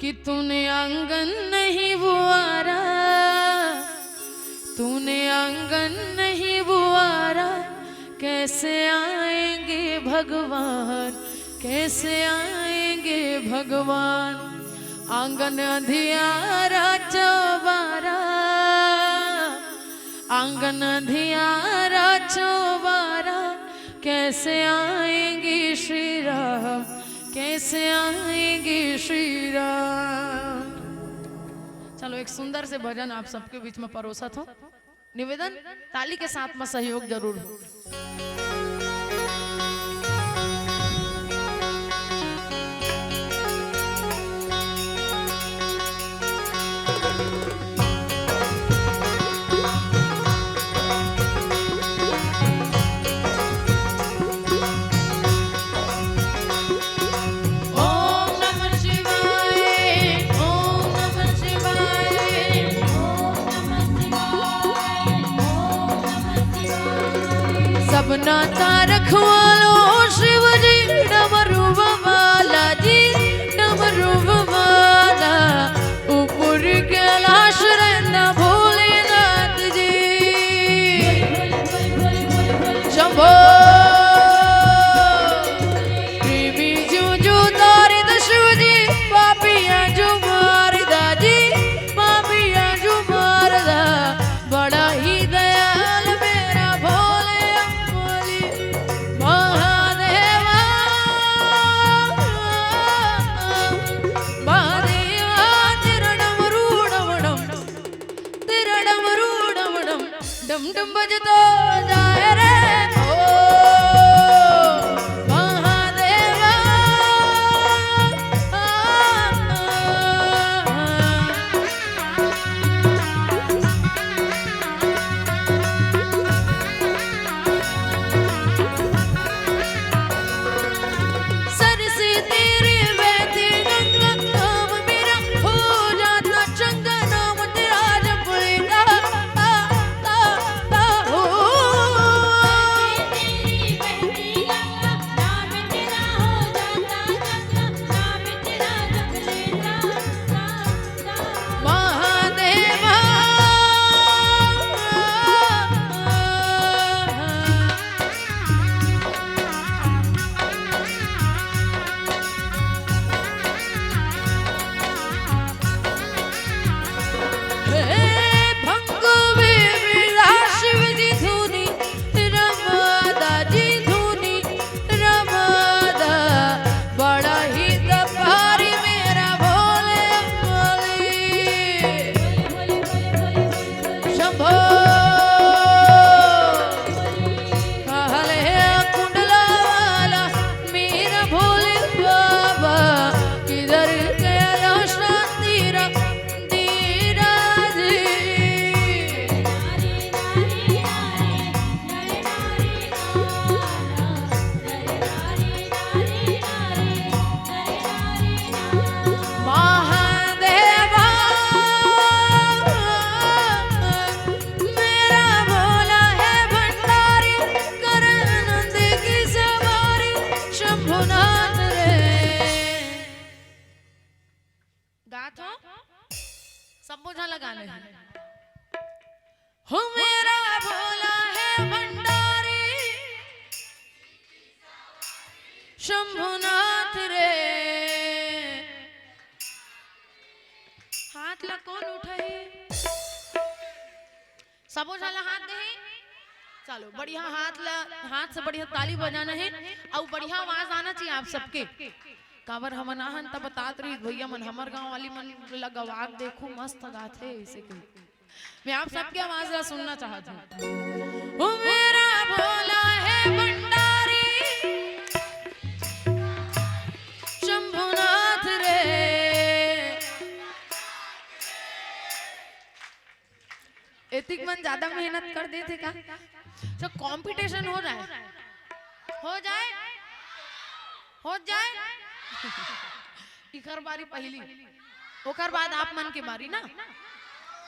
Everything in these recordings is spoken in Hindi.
कि तूने आंगन नहीं बुआरा, तूने आंगन नहीं बुआरा, कैसे आएंगे भगवान, कैसे आएंगे भगवान। आंगन अंधियारा चौबारा, आंगन अंधियारा चौबारा, कैसे आएंगे श्री राम, कैसे आएंगे श्री राम। चलो एक सुंदर से भजन आप सबके बीच में परोसा था। निवेदन ताली के साथ में सहयोग जरूर हो। सबना रखवालो शिव जी, डमरू वाला जी, डमरू वाला, ऊपर कैलाश रहना भोलेनाथ जी। शंभो प्रेमी जो तारिद शिव जी, पापिया जो मारदा जी, पापिया जो मारदा, बड़ा ही दयाल मेरा भोले डम डम बजतो जाए रे ओ महादेवा। सर से तेरे बहती गंगा, नाम मेरा हो जाता चंगा, नाम तेरा जप लेता। सब बुझा लगाने हो मेरा भोला है भंडारी, शंभुनाथ रे। हाथ ला कौन उठाए, सब बुझा हाथ दे। चलो बढ़िया हाथ से बढ़िया ताली बजाना है और बढ़िया आवाज आना चाहिए आप सबके। कावर हम नाहन तब तात रही भैया मन हमर गांव वाली मन लगवा देखो मस्त गाथे इसे के मैं आप सबकी आवाज ला सुनना चाहता हूं। ओ मेरा भोला है भंडारी, शंभुनाथ रे। एतिक मन ज्यादा मेहनत कर देते का तो कंपटीशन हो जाए, हो जाए, हो जाए। इखर बारी पहली, ओकर बाद आप मन के बारी ना।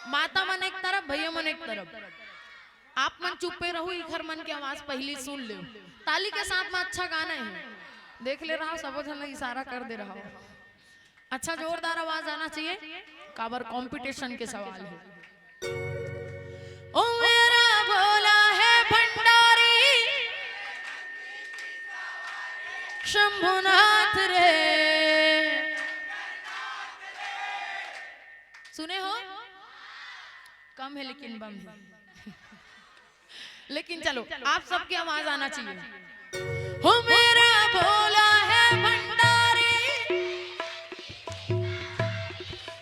माता मन एक तरफ, भैया मन एक तरफ। आप मन चुप्पे रहो, इखर मन की आवाज पहली सुन ले। ताली के साथ में अच्छा गाना है, देख ले रहा हो, सब जन इशारा कर दे रहा हो। अच्छा जोरदार आवाज आना चाहिए, काबर कंपटीशन के सवाल है। ओ मेरा भोला है भंडारी शंभुनाथ रे, सुने हो? कम है लेकिन बम है। लेकिन चलो आप सबकी आवाज आना चाहिए। हो मेरा भोला है भंडारी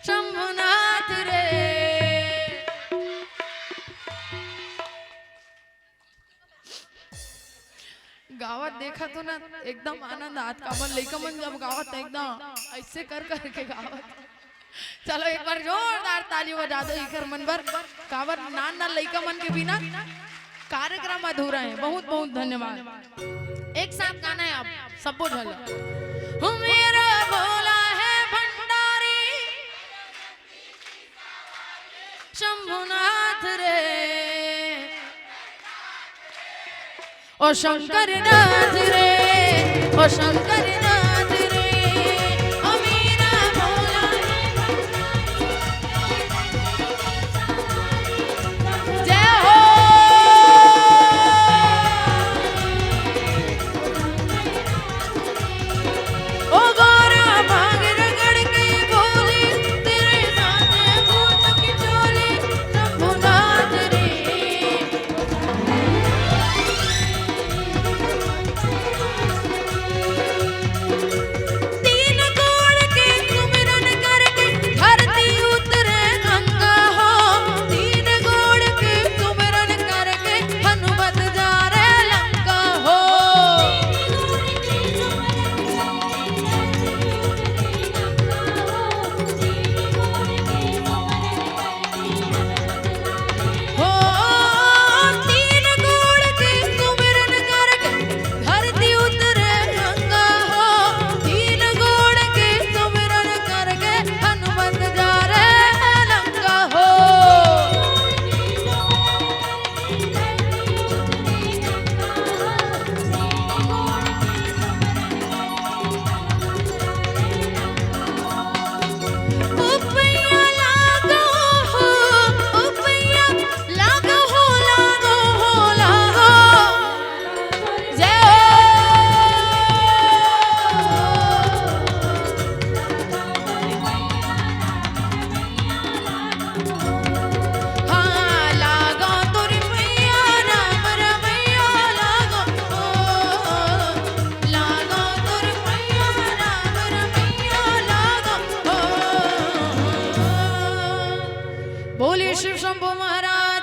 शंभुनाथ रे, गावत देखा तो ना एकदम आनंद आत काबर लइका मन जब गावत एकदम ऐसे कर करके गावत। चलो एक बार जोरदार ताली बजा दो इकर मन पर, काबर नान ना लइका मन के बिना कार्यक्रम अधूरा है। बहुत बहुत धन्यवाद। एक साथ गाना है आप सबको ढलो। हो मेरा भोला है भंडारी शंभुनाथ रे, ओ शंकर नाथ रे, ओ शंकर नाथ रे, ओ मेरा भोला जय हो। ओ गोरा भाग रगड़ के बोली तेरे साथ भूत की चोली शंभुनाथ रे, बोलिए शिव शंभू महाराज।